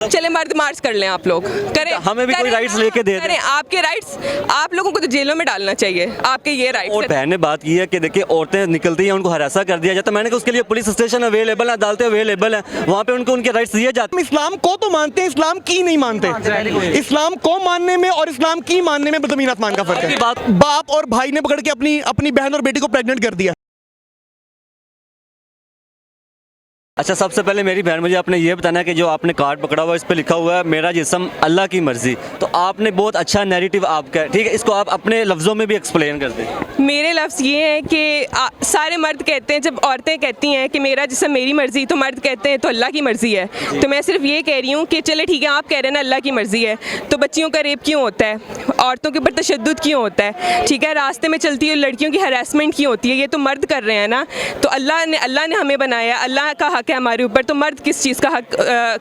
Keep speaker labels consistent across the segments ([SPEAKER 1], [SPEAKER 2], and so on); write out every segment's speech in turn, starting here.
[SPEAKER 1] चले मर्द मार्च कर लें आप लोग, करें,
[SPEAKER 2] हमें भी कोई राइट्स लेके दे दें।
[SPEAKER 1] करें, आपके राइट्स, आप लोगों को तो जेलों में डालना चाहिए, आपके ये
[SPEAKER 2] और
[SPEAKER 1] राइट्स।
[SPEAKER 2] बहन ने बात की है कि देखिए औरतें निकलती हैं उनको हरासा कर दिया जाता है। मैंने कहा उसके लिए पुलिस स्टेशन अवेलेबल है, अदालतें अवेलेबल है, वहाँ पे उनको उनके राइट्स दिए जाते हैं।
[SPEAKER 3] इस्लाम को तो मानते हैं, इस्लाम की नहीं मानते। इस्लाम को मानने में और इस्लाम की मानने में ज़मीन आसमान का फर्क है। बाप और भाई ने पकड़ के अपनी बहन और बेटी को प्रेग्नेंट कर दिया।
[SPEAKER 2] अच्छा, सबसे पहले मेरी बहन मुझे आपने ये बताना है कि जो आपने कार्ड पकड़ा हुआ है इस पे लिखा हुआ है मेरा जिस्म अल्लाह की मर्जी, तो आपने बहुत अच्छा नैरेटिव आपका है, ठीक है, इसको आप अपने लफ्ज़ों में भी एक्सप्लेन कर दें।
[SPEAKER 1] मेरे लफ्ज़ ये हैं कि सारे मर्द कहते हैं, जब औरतें कहती हैं कि मेरा जिस्म मेरी मर्ज़ी, तो मर्द कहते हैं तो अल्लाह की मर्ज़ी है। तो मैं सिर्फ ये कह रही हूँ कि चले ठीक है, आप कह रहे हैं ना अल्लाह की मर्ज़ी है, तो बच्चियों का रेप क्यों होता है, औरतों के ऊपर तशद्दुद क्यों होता है, ठीक है, रास्ते में चलती हुई लड़कियों की हरासमेंट क्यों होती है, ये तो मर्द कर रहे हैं ना। तो अल्लाह ने हमें बनाया, अल्लाह का हक है हमारे ऊपर, तो मर्द किस चीज़ का हक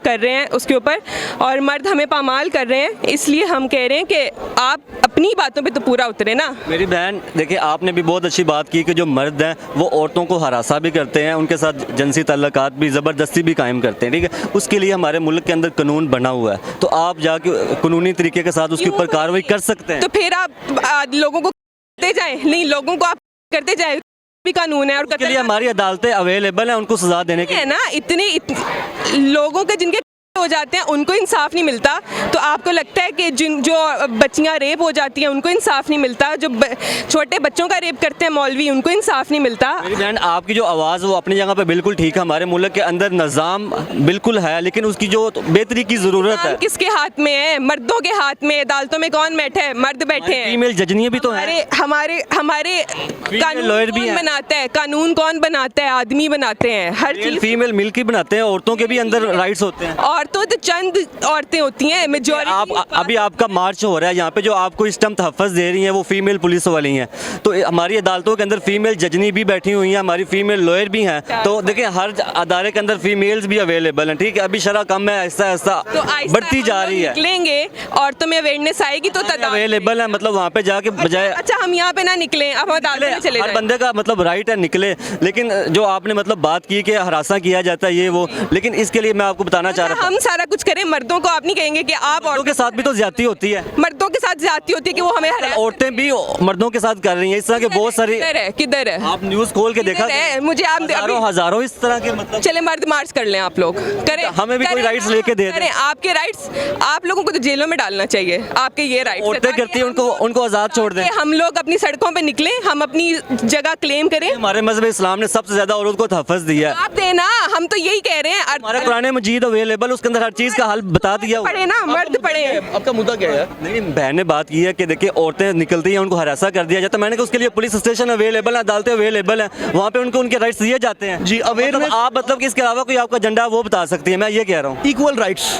[SPEAKER 1] कर रहे हैं उसके ऊपर, और मर्द हमें पामाल कर रहे हैं। इसलिए हम कह रहे हैं कि आप अपनी बातों पे तो पूरा उतरे ना।
[SPEAKER 2] मेरी बहन देखिए, आपने भी बहुत अच्छी बात की कि जो मर्द हैं वो औरतों को हरासा भी करते हैं, उनके साथ जिनसी ताल्लुकात भी ज़बरदस्ती भी कायम करते हैं, ठीक है, उसके लिए हमारे मुल्क के अंदर कानून बना हुआ है, तो आप जाके कानूनी तरीके के साथ उसके ऊपर कार्रवाई कर सकते हैं।
[SPEAKER 1] तो फिर आप लोगों को करते जाएं, नहीं, लोगों को आप करते जाएं, भी कानून है और
[SPEAKER 2] उसके लिए हमारी अदालतें अवेलेबल हैं उनको सजा देने के
[SPEAKER 1] है ना। इतने लोगों के जिनके हो जाते हैं उनको इंसाफ नहीं मिलता, तो आपको लगता है कि जो बच्चियां रेप हो जाती हैं उनको इंसाफ नहीं मिलता, जो छोटे बच्चों का रेप करते हैं मौलवी उनको इंसाफ नहीं मिलता।
[SPEAKER 2] मेरी बहन, आपकी जो आवाज़ वो अपनी जगह पे बिल्कुल ठीक है, हमारे मुल्क के अंदर निज़ाम बिल्कुल है, लेकिन उसकी जो बेहतरी की ज़रूरत है।
[SPEAKER 1] किसके हाथ में है? मर्दों के हाथ में। अदालतों में कौन बैठे हैं? मर्द बैठे हैं।
[SPEAKER 2] फीमेल जजनियाँ भी तो हैं।
[SPEAKER 1] हमारे कानून
[SPEAKER 2] लॉयर भी
[SPEAKER 1] कौन
[SPEAKER 2] हैं।
[SPEAKER 1] बनाता है? कानून कौन बनाता है? आदमी बनाते हैं। हर चीज
[SPEAKER 2] फीमेल मिलकर बनाते हैं, औरतों के भी अंदर राइट्स होते हैं।
[SPEAKER 1] औरतों तो चंद औरतें होती हैं, मेजॉरिटी।
[SPEAKER 2] आप अभी आपका मार्च हो रहा है यहाँ पे, जो आपको इस टाइम तहफ़्फ़ुज़ दे रही हैं वो फीमेल पुलिस वाली हैं, तो हमारी अदालतों के अंदर फीमेल जजनी भी बैठी हुई हैं, हमारी फीमेल लॉयर भी हैं, तो देखिए हर अदारे के अंदर फीमेल्स भी अवेलेबल हैं, ठीक है, अभी शरह कम है, ऐसा ऐसा बढ़ती जा रही है।
[SPEAKER 1] निकलेंगे, औरतों में अवेयरनेस आएगी तो
[SPEAKER 2] अवेलेबल है, मतलब वहाँ पे जाके बजाय
[SPEAKER 1] अच्छा हम यहाँ पे ना निकलें, अब अदालत में चले
[SPEAKER 2] हर
[SPEAKER 1] जाएं।
[SPEAKER 2] बंदे का मतलब राइट है निकले, लेकिन जो आपने मतलब बात की कि हरासा किया जाता है ये वो, लेकिन इसके लिए मैं आपको बताना चाह रहा था,
[SPEAKER 1] हम सारा कुछ करें, मर्दों को आप नहीं कहेंगे कि आप
[SPEAKER 2] औरतों के साथ भी तो ज्यादती होती है,
[SPEAKER 1] मर्दों के साथ ज्यादती होती है कि वो हमें
[SPEAKER 2] औरतें भी मर्दों के साथ कर रही हैं, इस तरह के बहुत सारी।
[SPEAKER 1] किधर है?
[SPEAKER 2] आप न्यूज़ खोल के देखा
[SPEAKER 1] है? मुझे आप
[SPEAKER 2] हजारों इस तरह के मतलब।
[SPEAKER 1] चले मर्द मार्च कर लें आप लोग, करें,
[SPEAKER 2] हमें भी कोई राइट्स लेके दे दें।
[SPEAKER 1] आपके राइट्स, आप लोगों को तो जेलों में डालना चाहिए, आपके ये राइट्स।
[SPEAKER 2] औरतें करती हैं उनको आज़ाद छोड़ दें।
[SPEAKER 1] हम लोग अपनी सड़कों पे निकलें, हम अपनी जगह क्लेम करें।
[SPEAKER 2] हमारे मज़हब इस्लाम ने सबसे ज्यादा औरत को तहफ़्फ़ुज़ दिया है।
[SPEAKER 1] आप देना, हम तो यही कह रहे हैं।
[SPEAKER 2] हमारा कुरान मजीद अवेलेबल, उसके अंदर हर चीज़ का हल बता दिया।
[SPEAKER 1] पढ़े ना, मर्द पढ़े।
[SPEAKER 3] आपका मुद्दा क्या है?
[SPEAKER 2] नहीं, बहन ने बात की है कि देखिए औरतें निकलती हैं उनको हरासा कर दिया जाता है। मैंने कहा उसके लिए पुलिस स्टेशन अवेलेबल है, अदालतें अवेलेबल है, वहाँ पे उनको उनके राइट्स दिए जाते हैं।
[SPEAKER 3] जी, अवेयरनेस।
[SPEAKER 2] आप मतलब कि इसके अलावा कोई आपका एजेंडा वो बता सकती है, मैं ये कह रहा हूँ।
[SPEAKER 3] इक्वल राइट्स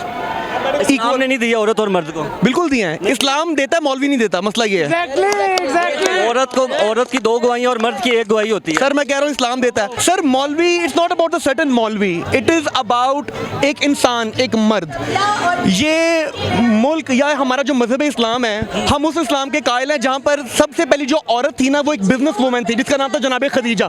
[SPEAKER 2] इस्लाम ने नहीं दिया औरत और मर्द को,
[SPEAKER 3] बिल्कुल दिए हैं। इस्लाम देता है, मौलवी नहीं देता, मसला ये है।
[SPEAKER 2] औरत की 2 गवाहियाँ और मर्द की 1 गवाही होती है।
[SPEAKER 3] सर मैं कह रहा हूँ इस्लाम देता है। सर मौलवी, it's not about a certain मौलवी, इट इज़ अबाउट एक इंसान, एक मर्द। ये मुल्क या हमारा जो मजहब इस्लाम है, हम उस इस्लाम के कायल हैं जहाँ पर सबसे पहली जो औरत थी ना वो एक बिजनेस वूमन थी जिसका नाम था जनाब खदीजा,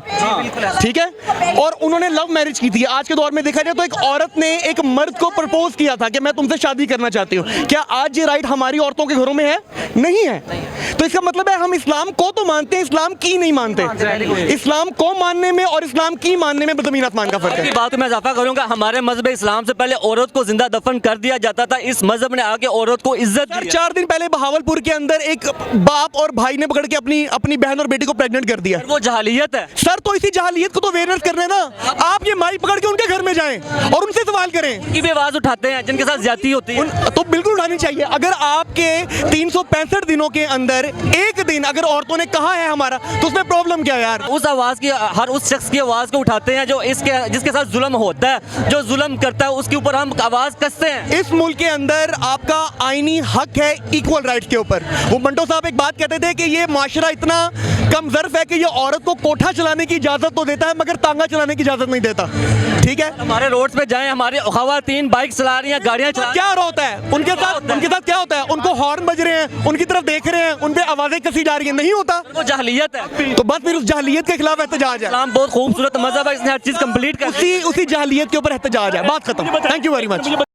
[SPEAKER 3] ठीक है, और उन्होंने लव मैरिज की थी। आज के दौर में देखा जाए तो एक औरत ने एक मर्द को प्रपोज किया था कि मैं तुमसे शादी करना चाहती हूँ। क्या आज ये राइट हमारी औरतों के घरों में है? नहीं है। तो इसका मतलब है हम इस्लाम को तो मानते हैं, इस्लाम की नहीं मानते। इस्लाम को मानने में और इस्लाम की मानने में ज़मीन आसमान का फर्क है।
[SPEAKER 2] बात में इजाफा करूंगा, हमारे मजहब इस्लाम से पहले औरत को जिंदा दफन कर दिया जाता था, इस मजहब ने आके औरत को इज्जत दी।
[SPEAKER 3] 4 दिन पहले बहावलपुर के अंदर एक बाप और भाई ने पकड़ के अपनी बहन और बेटी को प्रेग्नेंट कर दिया।
[SPEAKER 2] वो जहालियत है
[SPEAKER 3] सर, तो इसी जहालियत को तो अवेयरनेस करने ना, आप ये माइक पकड़ के उनके घर में जाएं और उनसे सवाल करें।
[SPEAKER 2] की भी आवाज उठाते हैं जिनके साथ ज्यादती होती है,
[SPEAKER 3] तो बिल्कुल उठानी चाहिए। अगर आपके 365 दिनों के अंदर एक दिन अगर औरतों ने कहा है हमारा, तो उसमें प्रॉब्लम क्या है यार?
[SPEAKER 2] उस आवाज की, हर उस शख्स की आवाज को उठाते हैं जो जिसके साथ जुल्म होता है, जो जुल्म करता है उसके ऊपर हम आवाज कसते हैं।
[SPEAKER 3] इस मुल्क के अंदर आपका आईनी हक है इक्वल राइट्स के ऊपर। वो मंटो साहब एक बात कहते थे कि ये माशरा इतना कमजर्फ है कि ये औरत को कोठा चलाने की इजाजत तो देता है मगर तांगा चलाने की इजाजत नहीं देता, ठीक है।
[SPEAKER 2] हमारे रोड पे जाएं, हमारी खवातीन बाइक चला रही हैं, गाड़ियां चला,
[SPEAKER 3] क्या हो रहा होता है उनके साथ क्या होता है? उनको हॉर्न बज रहे हैं, उनकी तरफ देख रहे हैं, उन पे आवाजें कसी जा रही हैं, नहीं होता।
[SPEAKER 2] वो जहलियत है।
[SPEAKER 3] तो बस फिर उस जहलियत के खिलाफ एहतजाज है।
[SPEAKER 2] इस्लाम बहुत खूबसूरत मजहब है, इसने हर चीज कंप्लीट कर दी।
[SPEAKER 3] उसी जहलियत के ऊपर एहतजाज है, बात खत्म। Thank you very much.